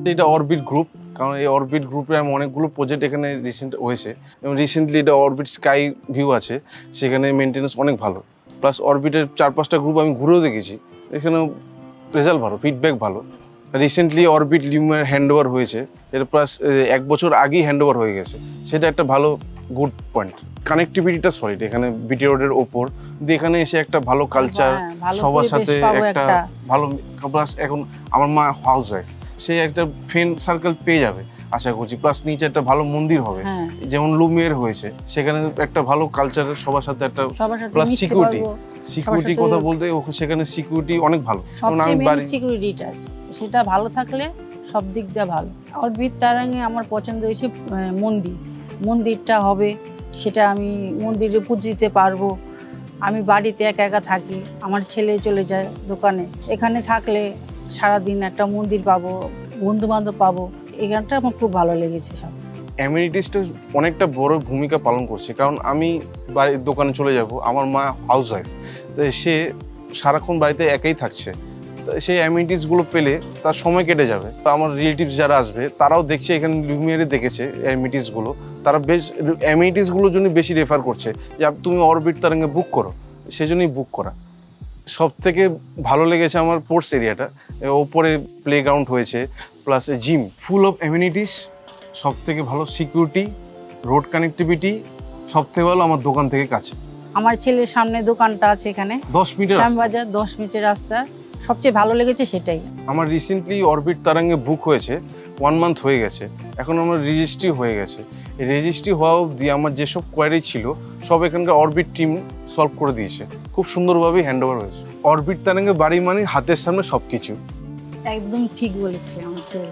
এটা orbit group, কারণ এই অরবিট গ্রুপে আমি অনেকগুলো প্রজেক্ট এখানে রিসেন্ট হয়েছে এবং রিসেন্টলি এটা অরবিট স্কাই ভিউ আছে, সেখানে মেনটেন্যান্স অনেক ভালো। প্লাস অরবিটের 4-5টা গ্রুপ আমি ঘুরেও দেখেছি, এখানেও রেজাল্ট ভালো, ফিডব্যাক ভালো। রিসেন্টলি অরবিট লিউমের হ্যান্ডওভার হয়েছে, এটা প্লাস 1 বছর আগেই হ্যান্ডওভার হয়ে গেছে, সেটা একটা ভালো গুড পয়েন্ট। কানেক্টিভিটিটা সলিড এখানে বিটি রোডের ওপর দিয়ে, এখানে এসে একটা ভালো কালচার, সবার সাথে একটা ভালো। প্লাস এখন আমার মা হাউস ওয়াইফ, সে একটা ফ্রেন্ড সার্কেল পেয়ে যাবে আশা করছি। প্লাস নিচে একটা ভালো মন্দির হবে, যেমন লুমিয়ার হয়েছে, সেখানে একটা ভালো কালচারের সবার সাথে একটা। প্লাস সিকিউরিটি কথা বলতে সেখানে সিকিউরিটি অনেক ভালো, কারণ আমি বাড়ি সিকিউরিটিটা সেটা ভালো থাকলে সব দিক দিয়ে ভালো। অরবিট তারাঙে আমার পছন্দ হয়েছে মন্দিরটা হবে, সেটা আমি মন্দিরে পুজো দিতে পারবো। আমি বাড়িতে একা একা থাকি, আমার ছেলে চলে যায় দোকানে, এখানে থাকলে সারাদিন একটা মন্দির পাবো, বন্ধু বান্ধব পাবো। এখানটা আমার খুব ভালো লেগেছে। সব অ্যামিনিটিসটা অনেকটা বড় ভূমিকা পালন করছে, কারণ আমি বাড়ির দোকানে চলে যাব, আমার মা হাউস ওয়াইফ, তো সে সারাক্ষণ বাড়িতে একাই থাকছে, তো সেই অ্যামিনিটিসগুলো পেলে তার সময় কেটে যাবে। তো আমার রিলেটিভস যারা আসবে তারাও দেখছে, এখানে লুমিয়ারে দেখেছে অ্যামিনিটিসগুলো, তারা বেশ অ্যামিনিটিসগুলোর জন্য বেশি রেফার করছে যে তুমি অরবিট তারাঙ্গে বুক করো, সেজন্যই বুক করা। সব থেকে ভালো লেগেছে আমার স্পোর্টস এরিয়াটা, ওপরে প্লেগ্রাউন্ড হয়েছে, plus gym, full of amenities. সব থেকে ভালো সিকিউরিটি, রোড কানেক্টিভিটি, সব থেকে ভালো আমার দোকান থেকে কাছে। আমার ছেলের সামনে দোকানটা আছে, এখানে 10 মিনিটের শ্যামবাজার, 10 মিনিটের রাস্তা। সবচেয়ে ভালো লেগেছে সেটাই। আমার রিসেন্টলি অরবিট তারাঙ্গে বুক হয়েছে, 1 মান্থ হয়ে গেছে, এখন আমার রেজিস্ট্রি হয়ে গেছে। এই রেজিস্ট্রি হওয়া অবধি আমার যেসব কোয়ারি ছিল সব এখানকার অরবিট টিম সলভ করে দিয়েছে, খুব সুন্দরভাবেই হ্যান্ডওভার হয়েছে। অরবিট তারাঙ্গে বাড়ি মানে হাতের সামনে সব কিছু। একদম ঠিক বলেছে আমার ছেলে।